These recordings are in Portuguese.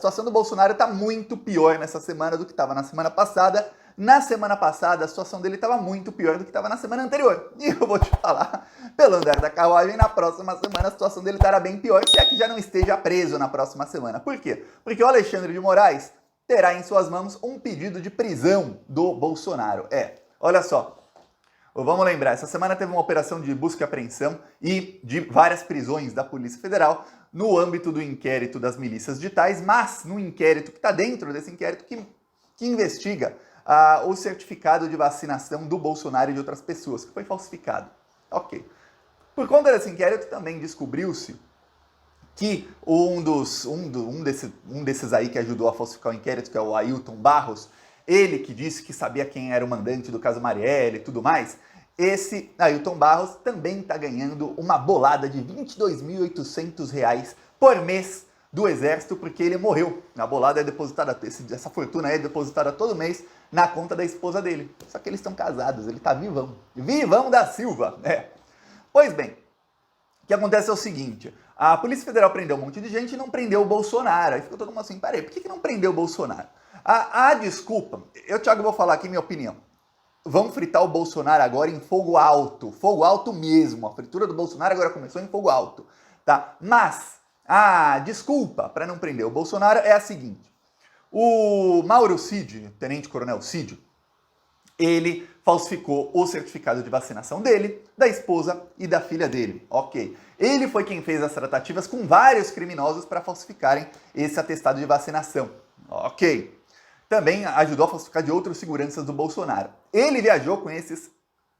situação do Bolsonaro está muito pior nessa semana do que estava na semana passada. Na semana passada, a situação dele estava muito pior do que estava na semana anterior. E eu vou te falar, pelo andar da carruagem, na próxima semana a situação dele estará bem pior, se é que já não esteja preso na próxima semana. Por quê? Porque o Alexandre de Moraes terá em suas mãos um pedido de prisão do Bolsonaro. Olha só. Vamos lembrar, essa semana teve uma operação de busca e apreensão e de várias prisões da Polícia Federal no âmbito do inquérito das milícias digitais, mas no inquérito que está dentro desse inquérito que investiga o certificado de vacinação do Bolsonaro e de outras pessoas, que foi falsificado. Ok. Por conta desse inquérito também descobriu-se que um desses aí que ajudou a falsificar o inquérito, que é o Ailton Barros, ele que disse que sabia quem era o mandante do caso Marielle e tudo mais, esse Ailton Barros também está ganhando uma bolada de R$ 22.800 por mês do Exército, porque ele morreu. A bolada é depositada, essa fortuna é depositada todo mês na conta da esposa dele. Só que eles estão casados, ele está vivão. Vivão da Silva, Pois bem, o que acontece é o seguinte, a Polícia Federal prendeu um monte de gente e não prendeu o Bolsonaro. Aí ficou todo mundo assim, peraí, por que não prendeu o Bolsonaro? A desculpa, Thiago, vou falar aqui minha opinião. Vão fritar o Bolsonaro agora em fogo alto mesmo. A fritura do Bolsonaro agora começou em fogo alto, tá? Mas a desculpa para não prender o Bolsonaro é a seguinte. O Mauro Cid, Tenente Coronel Cid, ele falsificou o certificado de vacinação dele, da esposa e da filha dele. Ok. Ele foi quem fez as tratativas com vários criminosos para falsificarem esse atestado de vacinação. Ok. Também ajudou a falsificar de outros seguranças do Bolsonaro. Ele viajou com esses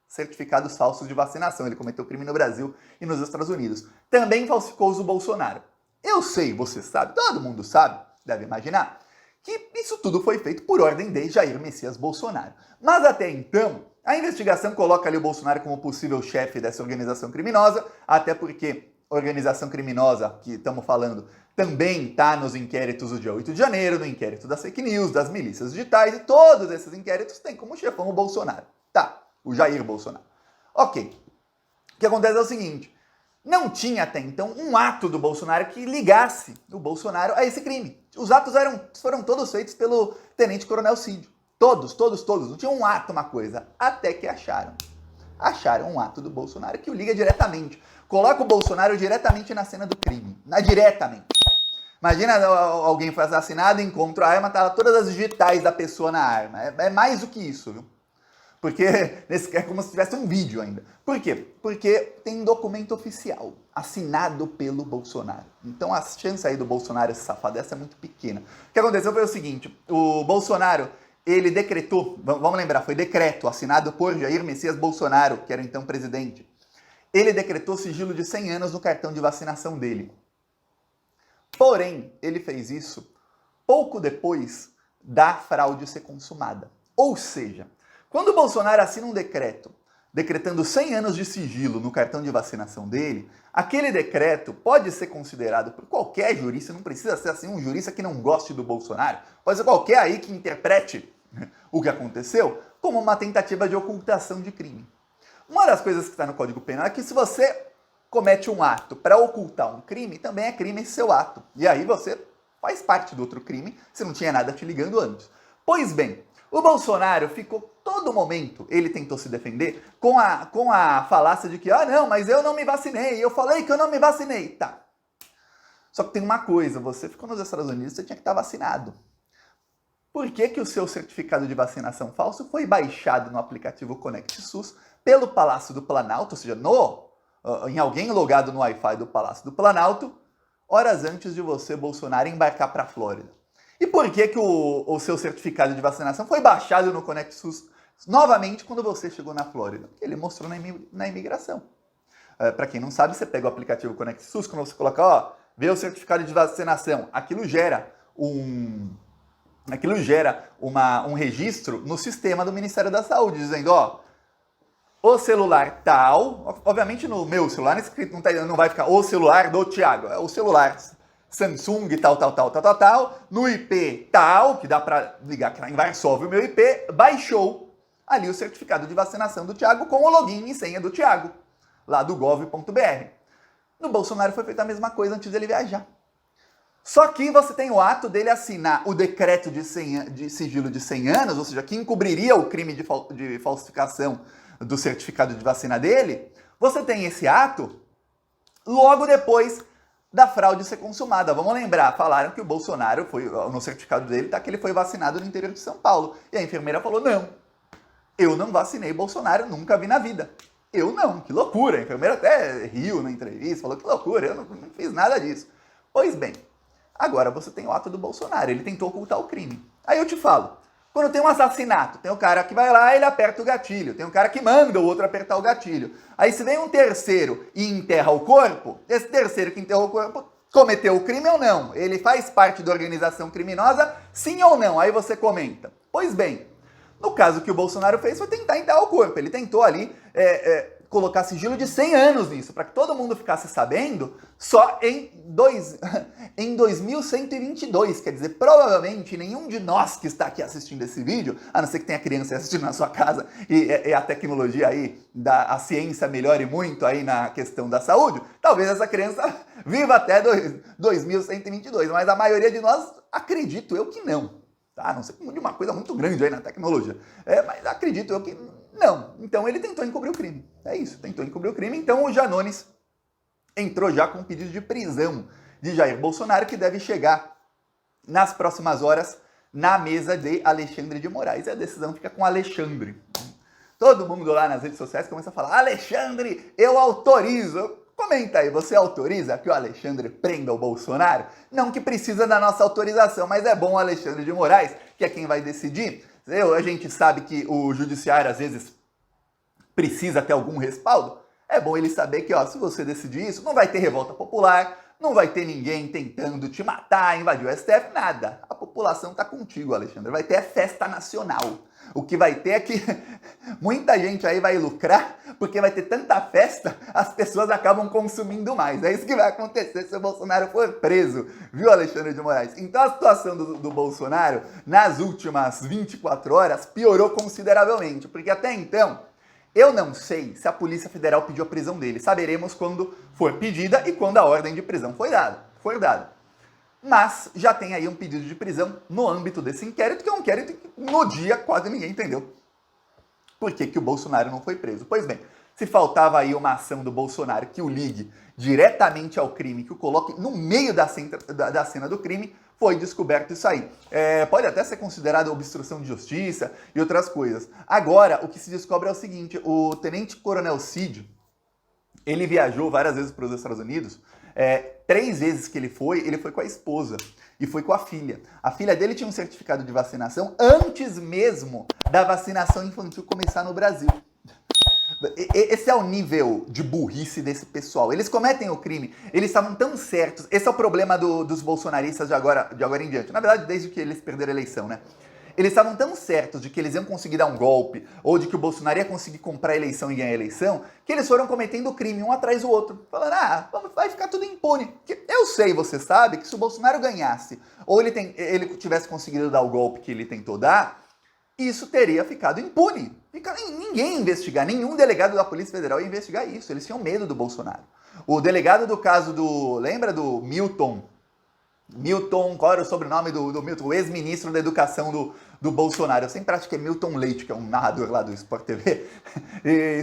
certificados falsos de vacinação. Ele cometeu crime no Brasil e nos Estados Unidos. Também falsificou os do Bolsonaro. Eu sei, você sabe, todo mundo sabe, deve imaginar, que isso tudo foi feito por ordem de Jair Messias Bolsonaro. Mas até então, a investigação coloca ali o Bolsonaro como possível chefe dessa organização criminosa, até porque a organização criminosa que estamos falando também está nos inquéritos do dia 8 de janeiro, no inquérito das fake news, das milícias digitais, e todos esses inquéritos têm como chefão o Bolsonaro. Tá, o Jair Bolsonaro. Ok. O que acontece é o seguinte, não tinha até então um ato do Bolsonaro que ligasse o Bolsonaro a esse crime. Os atos foram todos feitos pelo Tenente Coronel Cid. Todos. Não tinha um ato, uma coisa. Até que acharam. Acharam um ato do Bolsonaro que o liga diretamente. Coloca o Bolsonaro diretamente na cena do crime. Diretamente. Imagina alguém foi assassinado, encontra a arma, tá todas as digitais da pessoa na arma. É mais do que isso, viu? Porque é como se tivesse um vídeo ainda. Por quê? Porque tem documento oficial, assinado pelo Bolsonaro. Então a chance aí do Bolsonaro se safar dessa é muito pequena. O que aconteceu foi o seguinte, o Bolsonaro, ele decretou, vamos lembrar, foi decreto assinado por Jair Messias Bolsonaro, que era então presidente. Ele decretou sigilo de 100 anos no cartão de vacinação dele. Porém, ele fez isso pouco depois da fraude ser consumada. Ou seja, quando o Bolsonaro assina um decreto decretando 100 anos de sigilo no cartão de vacinação dele, aquele decreto pode ser considerado por qualquer jurista, não precisa ser assim um jurista que não goste do Bolsonaro, pode ser qualquer aí que interprete o que aconteceu como uma tentativa de ocultação de crime. Uma das coisas que está no Código Penal é que se você comete um ato para ocultar um crime, também é crime esse seu ato. E aí você faz parte do outro crime, se não tinha nada te ligando antes. Pois bem, o Bolsonaro ficou todo momento, ele tentou se defender com a falácia de que, não, mas eu não me vacinei, eu falei que eu não me vacinei. Tá. Só que tem uma coisa, você ficou nos Estados Unidos, você tinha que estar vacinado. Por que o seu certificado de vacinação falso foi baixado no aplicativo Conect SUS pelo Palácio do Planalto, ou seja, em alguém logado no Wi-Fi do Palácio do Planalto, horas antes de você, Bolsonaro, embarcar para a Flórida? E por que o seu certificado de vacinação foi baixado no Conect SUS novamente quando você chegou na Flórida? Ele mostrou na imigração. Para quem não sabe, você pega o aplicativo Conect SUS, quando você coloca, vê o certificado de vacinação, aquilo gera um registro no sistema do Ministério da Saúde, dizendo, o celular tal, obviamente no meu celular escrito não vai ficar o celular do Thiago, é o celular Samsung tal, no IP tal, que dá para ligar em Varsóvia o meu IP, baixou ali o certificado de vacinação do Thiago com o login e senha do Thiago, lá do gov.br. No Bolsonaro foi feita a mesma coisa antes dele viajar. Só que você tem o ato dele assinar o decreto de sigilo de 100 anos, ou seja, que encobriria o crime de falsificação do certificado de vacina dele. Você tem esse ato logo depois da fraude ser consumada. Vamos lembrar, falaram que o Bolsonaro, no certificado dele, tá que ele foi vacinado no interior de São Paulo. E a enfermeira falou, não, eu não vacinei Bolsonaro, nunca vi na vida. Eu não, que loucura. A enfermeira até riu na entrevista, falou que loucura, eu não fiz nada disso. Pois bem, agora você tem o ato do Bolsonaro, ele tentou ocultar o crime. Aí eu te falo, quando tem um assassinato, tem o cara que vai lá e ele aperta o gatilho, tem um cara que manda o outro apertar o gatilho. Aí se vem um terceiro e enterra o corpo, esse terceiro que enterrou o corpo cometeu o crime ou não? Ele faz parte da organização criminosa, sim ou não? Aí você comenta. Pois bem, no caso que o Bolsonaro fez foi tentar enterrar o corpo, ele tentou ali colocar sigilo de 100 anos nisso, para que todo mundo ficasse sabendo só em 2122, quer dizer, provavelmente nenhum de nós que está aqui assistindo esse vídeo, a não ser que tenha criança assistindo na sua casa e a tecnologia aí, a ciência melhore muito aí na questão da saúde, talvez essa criança viva até 2122, mas a maioria de nós, acredito eu que não. Tá? Não sei, de uma coisa muito grande aí na tecnologia, mas acredito eu que não. Então ele tentou encobrir o crime. É isso, tentou encobrir o crime. Então o Janones entrou já com um pedido de prisão de Jair Bolsonaro, que deve chegar nas próximas horas na mesa de Alexandre de Moraes. E a decisão fica com Alexandre. Todo mundo lá nas redes sociais começa a falar, Alexandre, eu autorizo. Comenta aí, você autoriza que o Alexandre prenda o Bolsonaro? Não que precisa da nossa autorização, mas é bom o Alexandre de Moraes, que é quem vai decidir. A gente sabe que o judiciário às vezes precisa ter algum respaldo. É bom ele saber que, se você decidir isso, não vai ter revolta popular, não vai ter ninguém tentando te matar, invadir o STF, nada. A população tá contigo, Alexandre. Vai ter festa nacional. O que vai ter é que muita gente aí vai lucrar, porque vai ter tanta festa, as pessoas acabam consumindo mais. É isso que vai acontecer se o Bolsonaro for preso, viu, Alexandre de Moraes? Então a situação do Bolsonaro, nas últimas 24 horas, piorou consideravelmente, porque até então, eu não sei se a Polícia Federal pediu a prisão dele. Saberemos quando for pedida e quando a ordem de prisão foi dada. Mas já tem aí um pedido de prisão no âmbito desse inquérito, que é um inquérito que no dia quase ninguém entendeu por que o Bolsonaro não foi preso. Pois bem, se faltava aí uma ação do Bolsonaro que o ligue diretamente ao crime, que o coloque no meio da cena do crime, foi descoberto isso aí. Pode até ser considerado obstrução de justiça e outras coisas. Agora, o que se descobre é o seguinte, o Tenente Coronel Cid, ele viajou várias vezes para os Estados Unidos. 3 vezes que ele foi com a esposa e foi com a filha. A filha dele tinha um certificado de vacinação antes mesmo da vacinação infantil começar no Brasil. Esse é o nível de burrice desse pessoal. Eles cometem o crime, eles estavam tão certos. Esse é o problema dos bolsonaristas de agora em diante. Na verdade, desde que eles perderam a eleição, né? Eles estavam tão certos de que eles iam conseguir dar um golpe, ou de que o Bolsonaro ia conseguir comprar a eleição e ganhar a eleição, que eles foram cometendo crime um atrás do outro. Falando, vai ficar tudo impune. Porque eu sei, você sabe, que se o Bolsonaro ganhasse, ou ele tivesse conseguido dar o golpe que ele tentou dar, isso teria ficado impune. Ninguém ia investigar, nenhum delegado da Polícia Federal ia investigar isso. Eles tinham medo do Bolsonaro. O delegado do caso lembra do Milton, qual era o sobrenome do Milton? O ex-ministro da Educação do Bolsonaro. Eu sempre acho que é Milton Leite, que é um narrador lá do Sport TV.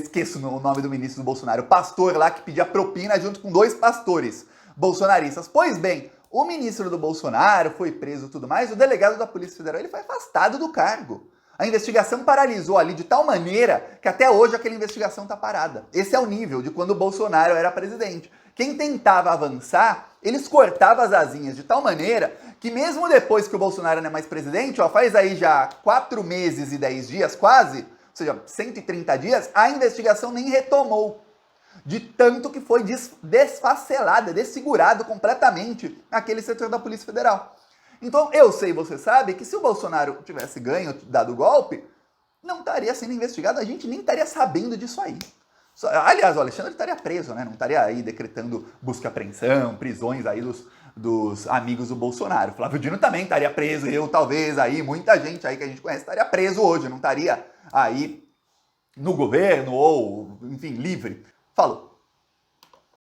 Esqueço o nome do ministro do Bolsonaro. O pastor lá que pedia propina junto com 2 pastores bolsonaristas. Pois bem, o ministro do Bolsonaro foi preso e tudo mais. O delegado da Polícia Federal ele foi afastado do cargo. A investigação paralisou ali de tal maneira que até hoje aquela investigação está parada. Esse é o nível de quando o Bolsonaro era presidente. Quem tentava avançar, eles cortavam as asinhas de tal maneira que mesmo depois que o Bolsonaro não é mais presidente, faz aí já 4 meses e 10 dias quase, ou seja, 130 dias, a investigação nem retomou. De tanto que foi desfacelada, desfigurado completamente aquele setor da Polícia Federal. Então, eu sei, você sabe, que se o Bolsonaro tivesse ganho, dado o golpe, não estaria sendo investigado, a gente nem estaria sabendo disso aí. Aliás, o Alexandre estaria preso, né? Não estaria aí decretando busca e apreensão, prisões aí dos amigos do Bolsonaro. Flávio Dino também estaria preso, eu talvez aí, muita gente aí que a gente conhece estaria preso hoje, não estaria aí no governo ou, enfim, livre. Falou.